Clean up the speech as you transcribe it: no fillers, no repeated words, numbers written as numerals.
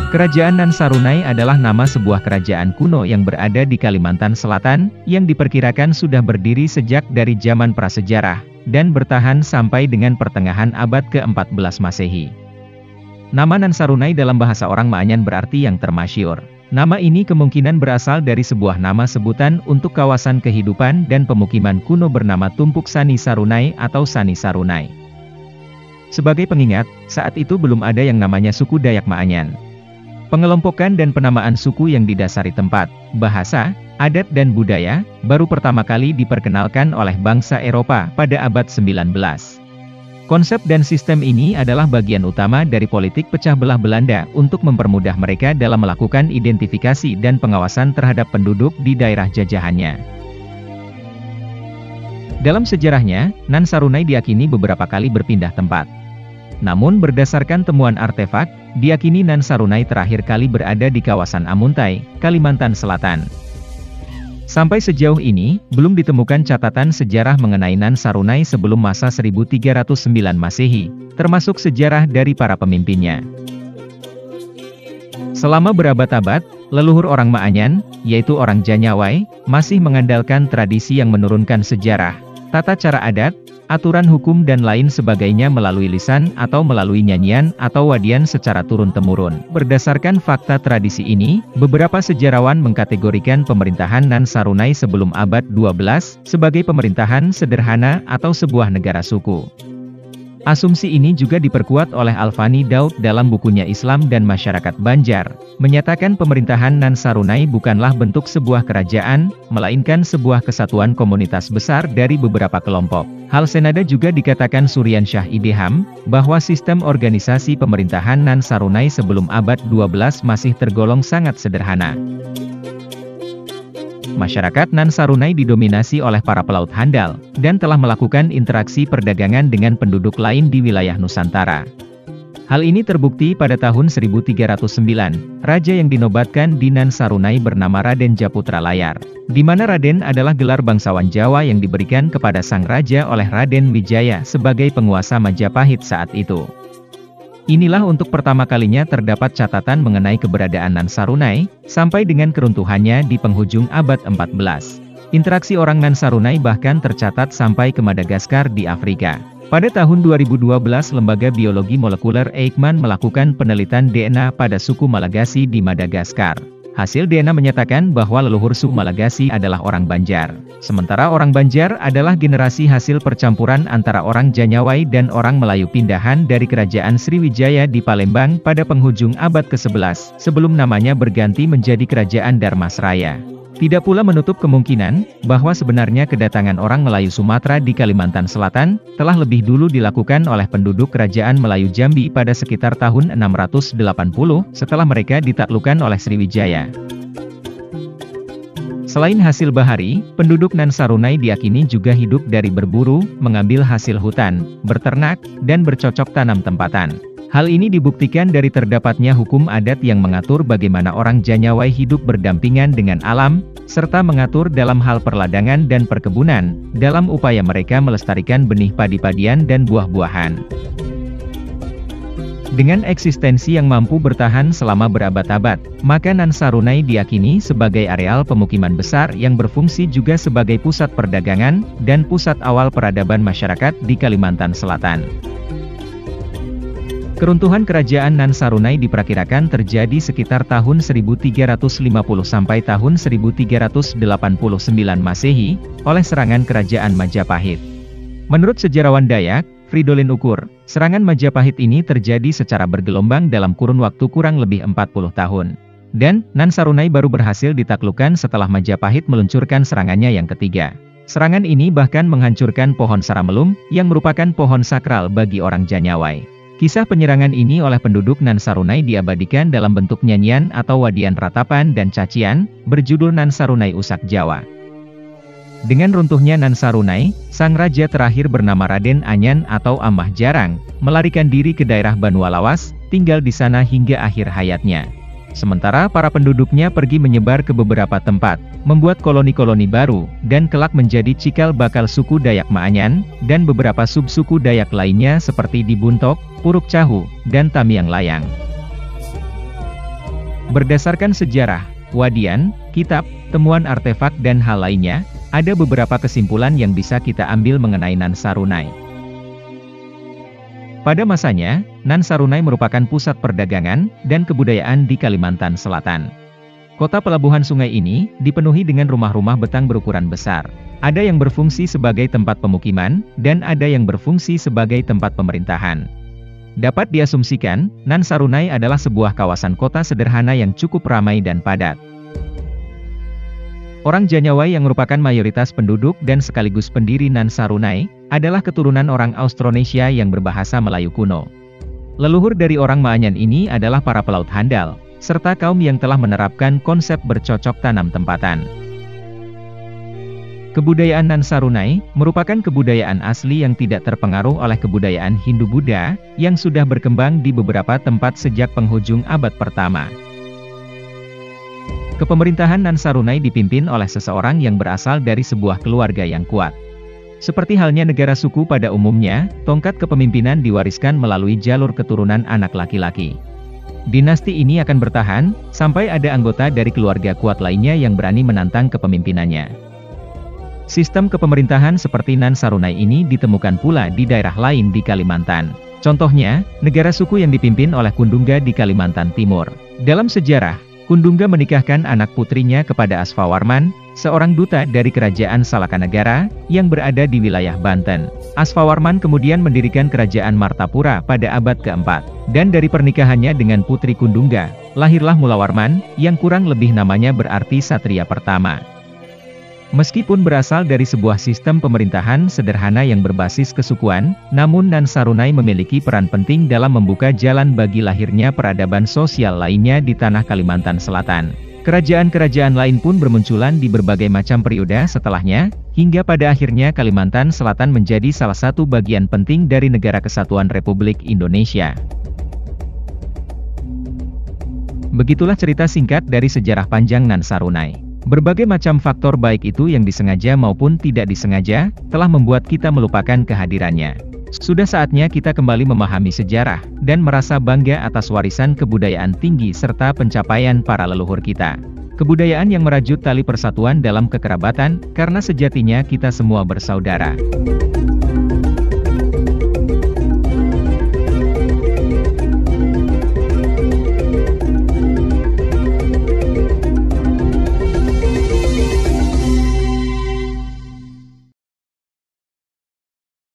Kerajaan Nan Sarunai adalah nama sebuah kerajaan kuno yang berada di Kalimantan Selatan, yang diperkirakan sudah berdiri sejak dari zaman prasejarah, dan bertahan sampai dengan pertengahan abad ke-14 Masehi. Nama Nan Sarunai dalam bahasa orang Maanyan berarti yang termasyhur. Nama ini kemungkinan berasal dari sebuah nama sebutan untuk kawasan kehidupan dan pemukiman kuno bernama Tumpuk Sani Sarunai atau Sani Sarunai. Sebagai pengingat, saat itu belum ada yang namanya suku Dayak Maanyan. Pengelompokan dan penamaan suku yang didasari tempat, bahasa, adat dan budaya, baru pertama kali diperkenalkan oleh bangsa Eropa pada abad 19. Konsep dan sistem ini adalah bagian utama dari politik pecah belah Belanda untuk mempermudah mereka dalam melakukan identifikasi dan pengawasan terhadap penduduk di daerah jajahannya. Dalam sejarahnya, Nan Sarunai diyakini beberapa kali berpindah tempat. Namun berdasarkan temuan artefak, diyakini Nan Sarunai terakhir kali berada di kawasan Amuntai, Kalimantan Selatan. Sampai sejauh ini, belum ditemukan catatan sejarah mengenai Nan Sarunai sebelum masa 1309 Masehi, termasuk sejarah dari para pemimpinnya. Selama berabad-abad, leluhur orang Maanyan, yaitu orang Janyawai, masih mengandalkan tradisi yang menurunkan sejarah, tata cara adat, aturan hukum dan lain sebagainya melalui lisan atau melalui nyanyian atau wadian secara turun-temurun. Berdasarkan fakta tradisi ini, beberapa sejarawan mengkategorikan pemerintahan Nan Sarunai sebelum abad 12 sebagai pemerintahan sederhana atau sebuah negara suku. Asumsi ini juga diperkuat oleh Alfani Daud dalam bukunya Islam dan Masyarakat Banjar, menyatakan pemerintahan Nan Sarunai bukanlah bentuk sebuah kerajaan, melainkan sebuah kesatuan komunitas besar dari beberapa kelompok. Hal senada juga dikatakan Suryan Shah Ideham, bahwa sistem organisasi pemerintahan Nan Sarunai sebelum abad 12 masih tergolong sangat sederhana. Masyarakat Nan Sarunai didominasi oleh para pelaut handal, dan telah melakukan interaksi perdagangan dengan penduduk lain di wilayah Nusantara. Hal ini terbukti pada tahun 1309, raja yang dinobatkan di Nan Sarunai bernama Raden Japutra Layar, di mana Raden adalah gelar bangsawan Jawa yang diberikan kepada sang raja oleh Raden Wijaya sebagai penguasa Majapahit saat itu. Inilah untuk pertama kalinya terdapat catatan mengenai keberadaan Nan Sarunai, sampai dengan keruntuhannya di penghujung abad 14. Interaksi orang Nan Sarunai bahkan tercatat sampai ke Madagaskar di Afrika. Pada tahun 2012 Lembaga Biologi Molekuler Eijkman melakukan penelitian DNA pada suku Malagasy di Madagaskar. Hasil DNA menyatakan bahwa leluhur suku Malagasy adalah orang Banjar. Sementara orang Banjar adalah generasi hasil percampuran antara orang Janyawai dan orang Melayu pindahan dari Kerajaan Sriwijaya di Palembang pada penghujung abad ke-11, sebelum namanya berganti menjadi Kerajaan Dharmasraya. Tidak pula menutup kemungkinan, bahwa sebenarnya kedatangan orang Melayu Sumatera di Kalimantan Selatan, telah lebih dulu dilakukan oleh penduduk Kerajaan Melayu Jambi pada sekitar tahun 680, setelah mereka ditaklukkan oleh Sriwijaya. Selain hasil bahari, penduduk Nan Sarunai diyakini juga hidup dari berburu, mengambil hasil hutan, berternak, dan bercocok tanam tempatan. Hal ini dibuktikan dari terdapatnya hukum adat yang mengatur bagaimana orang Janyawai hidup berdampingan dengan alam, serta mengatur dalam hal perladangan dan perkebunan, dalam upaya mereka melestarikan benih padi-padian dan buah-buahan. Dengan eksistensi yang mampu bertahan selama berabad-abad, maka Nan Sarunai diyakini sebagai areal pemukiman besar yang berfungsi juga sebagai pusat perdagangan, dan pusat awal peradaban masyarakat di Kalimantan Selatan. Keruntuhan kerajaan Nan Sarunai diperkirakan terjadi sekitar tahun 1350 sampai tahun 1389 Masehi, oleh serangan kerajaan Majapahit. Menurut sejarawan Dayak, Fridolin Ukur, serangan Majapahit ini terjadi secara bergelombang dalam kurun waktu kurang lebih 40 tahun. Dan, Nan Sarunai baru berhasil ditaklukkan setelah Majapahit meluncurkan serangannya yang ketiga. Serangan ini bahkan menghancurkan pohon Saramelum, yang merupakan pohon sakral bagi orang Janyawai. Kisah penyerangan ini oleh penduduk Nan Sarunai diabadikan dalam bentuk nyanyian atau wadian ratapan dan cacian, berjudul Nan Sarunai Usak Jawa. Dengan runtuhnya Nan Sarunai, sang raja terakhir bernama Raden Anyan atau Amah Jarang, melarikan diri ke daerah Banua Lawas, tinggal di sana hingga akhir hayatnya. Sementara para penduduknya pergi menyebar ke beberapa tempat, membuat koloni-koloni baru, dan kelak menjadi cikal bakal suku Dayak Maanyan, dan beberapa subsuku Dayak lainnya seperti di Buntok, Puruk Cahu, dan Tamiang Layang. Berdasarkan sejarah, wadian, kitab, temuan artefak dan hal lainnya, ada beberapa kesimpulan yang bisa kita ambil mengenai Nansarunai. Pada masanya, Nansarunai merupakan pusat perdagangan dan kebudayaan di Kalimantan Selatan. Kota pelabuhan sungai ini dipenuhi dengan rumah-rumah betang berukuran besar. Ada yang berfungsi sebagai tempat pemukiman, dan ada yang berfungsi sebagai tempat pemerintahan. Dapat diasumsikan, Nansarunai adalah sebuah kawasan kota sederhana yang cukup ramai dan padat. Orang Janyawa yang merupakan mayoritas penduduk dan sekaligus pendiri Nansarunai, adalah keturunan orang Austronesia yang berbahasa Melayu kuno. Leluhur dari orang Maanyan ini adalah para pelaut handal, serta kaum yang telah menerapkan konsep bercocok tanam tempatan. Kebudayaan Nansarunai, merupakan kebudayaan asli yang tidak terpengaruh oleh kebudayaan Hindu-Buddha, yang sudah berkembang di beberapa tempat sejak penghujung abad pertama. Kepemerintahan Nansarunai dipimpin oleh seseorang yang berasal dari sebuah keluarga yang kuat. Seperti halnya negara suku pada umumnya, tongkat kepemimpinan diwariskan melalui jalur keturunan anak laki-laki. Dinasti ini akan bertahan, sampai ada anggota dari keluarga kuat lainnya yang berani menantang kepemimpinannya. Sistem kepemerintahan seperti Nansarunai ini ditemukan pula di daerah lain di Kalimantan. Contohnya, negara suku yang dipimpin oleh Kundungga di Kalimantan Timur. Dalam sejarah, Kundungga menikahkan anak putrinya kepada Asfawarman, seorang duta dari kerajaan Salakanegara, yang berada di wilayah Banten. Asfawarman kemudian mendirikan kerajaan Martapura pada abad keempat. Dan dari pernikahannya dengan putri Kundungga, lahirlah Mulawarman, yang kurang lebih namanya berarti Satria Pertama. Meskipun berasal dari sebuah sistem pemerintahan sederhana yang berbasis kesukuan, namun Nansarunai memiliki peran penting dalam membuka jalan bagi lahirnya peradaban sosial lainnya di tanah Kalimantan Selatan. Kerajaan-kerajaan lain pun bermunculan di berbagai macam periode setelahnya, hingga pada akhirnya Kalimantan Selatan menjadi salah satu bagian penting dari Negara Kesatuan Republik Indonesia. Begitulah cerita singkat dari sejarah panjang Nansarunai. Berbagai macam faktor baik itu yang disengaja maupun tidak disengaja, telah membuat kita melupakan kehadirannya. Sudah saatnya kita kembali memahami sejarah, dan merasa bangga atas warisan kebudayaan tinggi serta pencapaian para leluhur kita. Kebudayaan yang merajut tali persatuan dalam kekerabatan, karena sejatinya kita semua bersaudara.